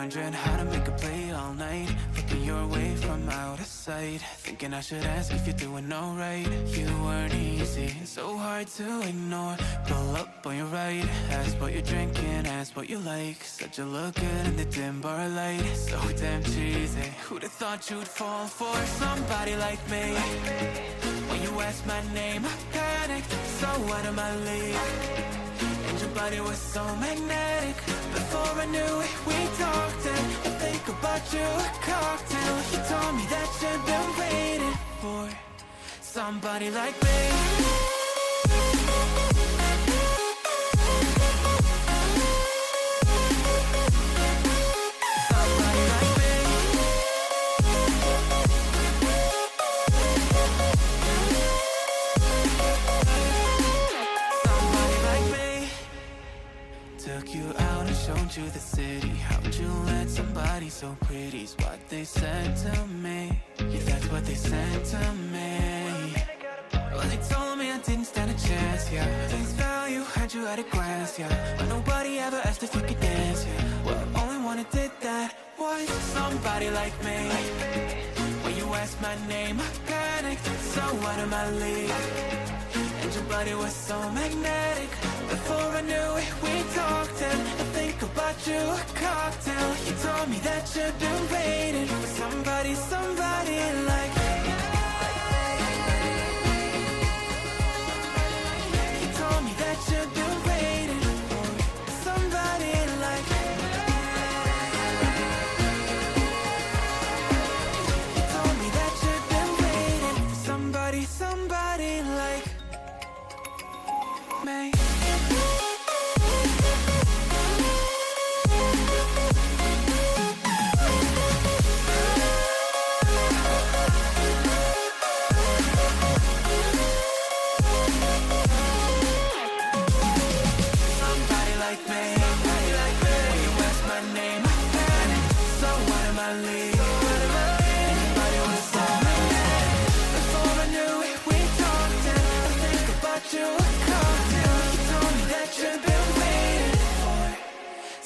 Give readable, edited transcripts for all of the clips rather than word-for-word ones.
Wondering how to make a play all night, looking your way from out of sight, thinking I should ask if you're doing alright. You weren't easy, so hard to ignore. Pull up on your right, ask what you're drinking, ask what you like. Said you look good in the dim bar light, so damn cheesy. Who'd have thought you'd fall for somebody like me? When you asked my name, I panicked, so out of my league. And your body was so magnetic. Before I knew it, we talked, and I think about you a cocktail. You told me that you'd been waiting for somebody like me. Took you out and showed you the city. How'd you let somebody so pretty's what they said to me? Yeah, that's what they said to me. Well, they told me I didn't stand a chance, yeah. Face value, had you at a glance, yeah. But nobody ever asked if you could dance, yeah. Well, only one who did that was somebody like me. When you asked my name, I panicked, so out of my league. And your body was so magnetic. Before I knew it, we talked, and I think about you a cocktail. You told me that you'd been waiting for somebody, somebody like me. You told me that you'd been waiting for somebody like me. You told me that you'd been waiting for somebody, somebody like me.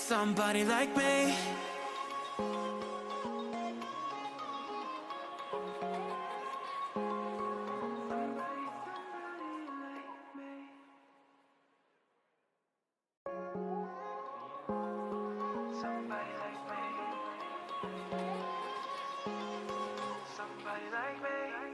Somebody like me.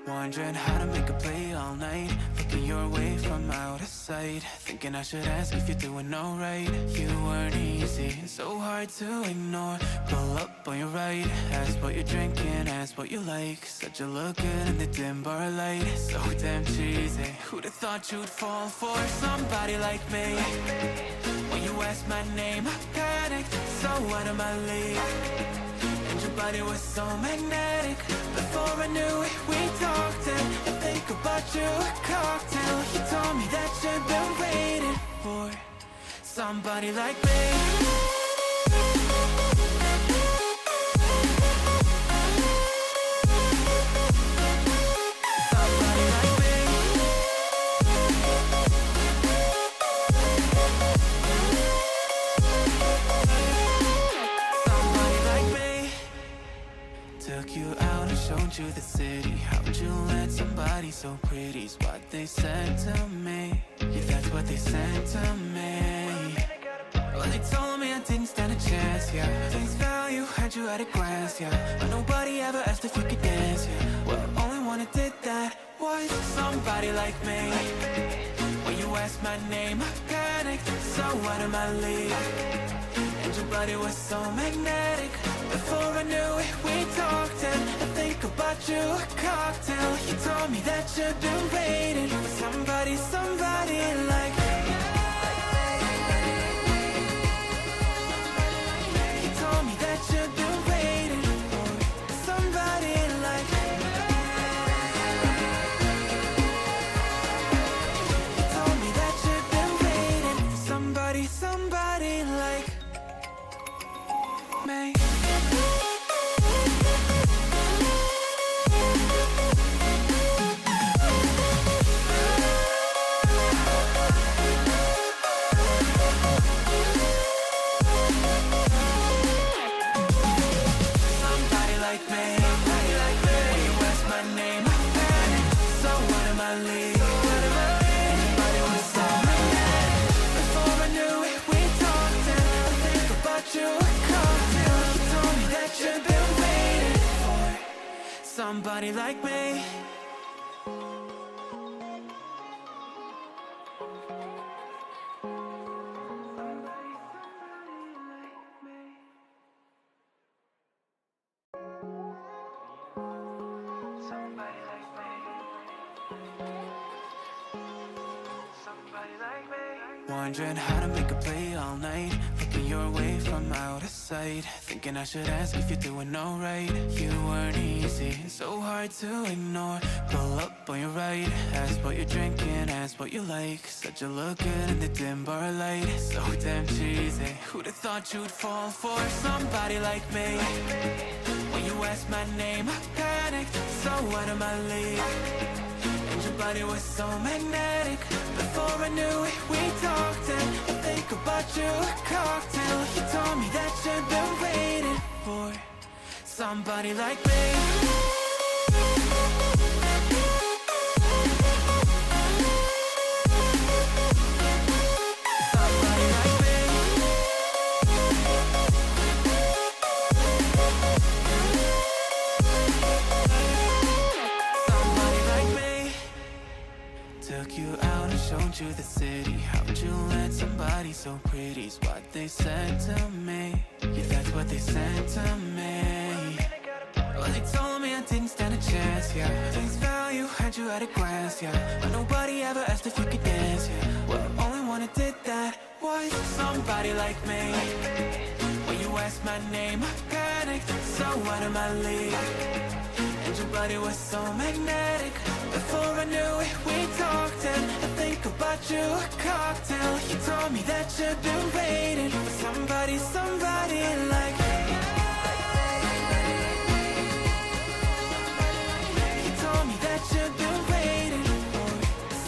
Wondering how to make a play all night, looking your way from out of sight, thinking I should ask if you're doing alright. You weren't easy, so hard to ignore. Pull up on your right, ask what you're drinking, ask what you like. Said you look good in the dim bar light, so damn cheesy. Who'd have thought you'd fall for somebody like me? When you asked my name, I panicked, so out of my league. And your body was so magnetic. Before I knew it, we talked, and I think about you a cocktail. You told me that you'd been waiting for somebody like me. Took you out and showed you the city. How'd you let somebody so pretty's what they said to me? Yeah, that's what they said to me. Well, they told me I didn't stand a chance, yeah. Face value, had you at a glance, yeah. But nobody ever asked if you could dance, yeah. Well, only one who did that was somebody like me. When you asked my name, I panicked, so out of my league. And your body was so magnetic. Before I knew it, we talked, and I think about you a cocktail. You told me that you'd been waiting for somebody, somebody like me. You told me that you'd been waiting for somebody like me. You told me that you'd been waiting for somebody, somebody like me. Wondering how to make a play all night, looking your way from out of sight, thinking I should ask if you're doing alright. You weren't easy, so hard to ignore. Pull up on your right, ask what you're drinking, ask what you like. Said you look good in the dim bar light, so damn cheesy. Who'd have thought you'd fall for somebody like me? When you asked my name, I panicked, so out of my league. And your body was so magnetic. Before I knew it, we talked, and I think about you a cocktail. You told me that you've been waiting for somebody like me. Somebody like me. Somebody like me. Took you out and showed you the city. How'd you let somebody so pretty's what they said to me? Yeah, that's what they said to me. Well, they told me I didn't stand a chance, yeah. Face value, had you at a glance, yeah. But nobody ever asked if you could dance, yeah. Well, only one who did that was somebody like me. When you asked my name, I panicked, so out of my league. And your body was so magnetic. Before I knew it, we talked, and I think about you a cocktail. You told me that you've been waiting for somebody, somebody like me. You told me that you've been waiting for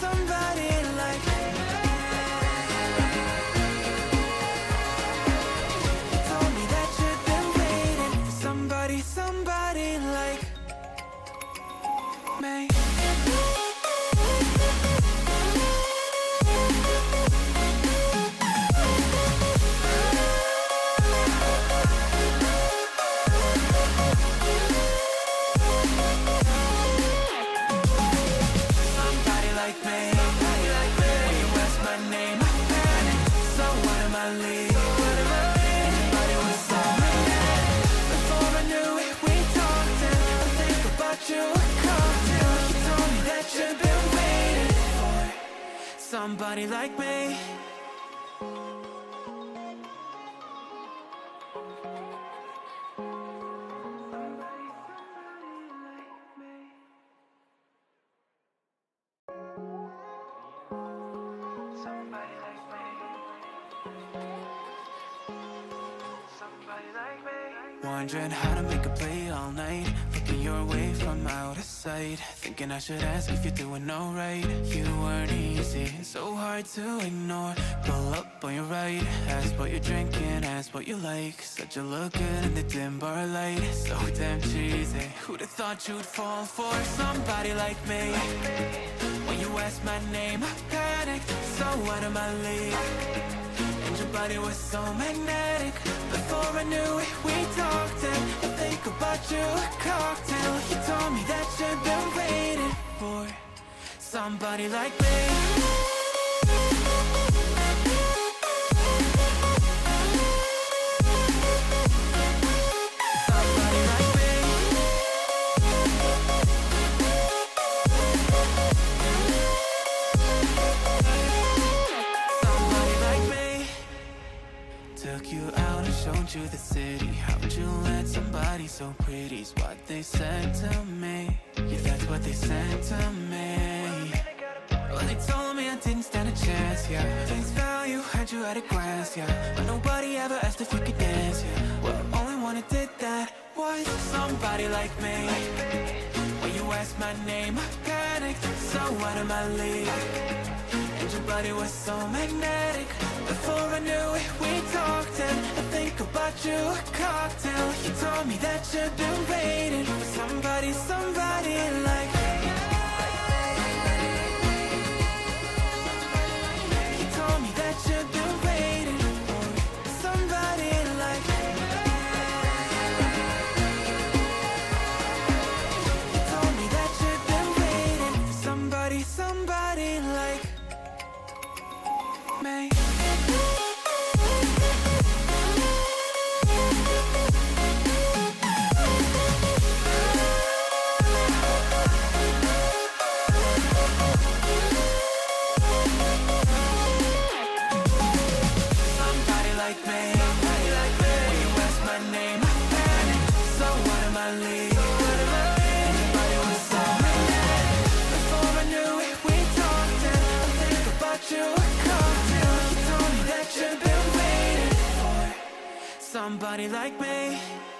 somebody like me. You told me that you've been waiting for somebody, somebody like me. Somebody like me. Wondering how to make a play all night, looking your way from out of sight, thinking I should ask if you're doing alright. You weren't easy, so hard to ignore. Pull up on your right, ask what you're drinking, ask what you like. Said you look good in the dim bar light, so damn cheesy. Who'd have thought you'd fall for somebody like me? When you asked my name, I panicked, so out of my league. And your body was so magnetic. Before I knew it, we talked, and I think about you a cocktail. You told me that you've been waiting for somebody like me. Somebody like me. Somebody like me. Took you out and showed you the city. How'd you let somebody so pretty's what they said to me? Yeah, that's what they said to me. Well, they told me I didn't stand a chance, yeah. Face value, had you at a glance, yeah. But nobody ever asked if you could dance, yeah. Well, only one who did that was somebody like me. When you asked my name, I panicked, so out of my league. And your body was so magnetic. Before I knew it, we talked, and I think about you a cocktail. You told me that you've been waiting for somebody, somebody like me. You told me that you've been waiting for somebody like me. You told me that you've been waiting for somebody, somebody like me. somebody like me.